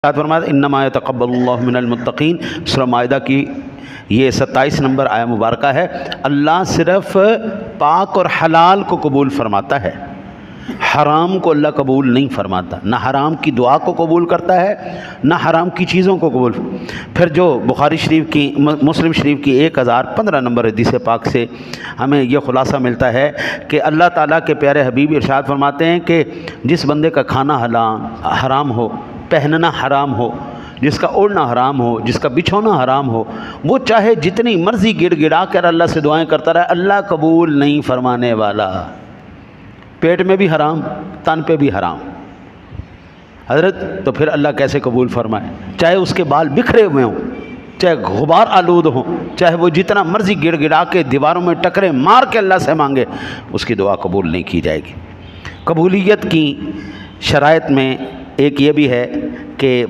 فرمایا انما یتقبلُ من المتقین، سورہ مائدہ کی یہ 27 نمبر آیہ مبارکہ ہے۔ اللہ صرف پاک اور حلال کو قبول فرماتا ہے، حرام کو اللہ قبول نہیں فرماتا، نہ حرام کی دعا کو قبول کرتا ہے نہ حرام کی چیزوں کو قبول۔ پھر جو بخاری شریف کی مسلم شریف کی 1015 نمبر حدیث پاک سے ہمیں یہ خلاصہ ملتا ہے کہ اللہ تعالیٰ کے پیارے حبیب ارشاد فرماتے ہیں کہ جس بندے کا کھانا حرام ہو، پہننا حرام ہو، جس کا اوڑھنا حرام ہو، جس کا بچھونا حرام ہو، وہ چاہے جتنی مرضی گڑ گڑا کر اللہ سے دعائیں کرتا رہے، اللہ قبول نہیں فرمانے والا۔ پیٹ میں بھی حرام، تن پہ بھی حرام حضرت، تو پھر اللہ کیسے قبول فرمائے؟ چاہے اس کے بال بکھرے ہوئے ہوں، چاہے غبار آلود ہوں، چاہے وہ جتنا مرضی گڑ گڑا کے دیواروں میں ٹکرے مار کے اللہ سے مانگے، اس کی دعا قبول نہیں کی جائے گی۔ قبولیت کی شرائط میں ایک یہ بھی ہے کہ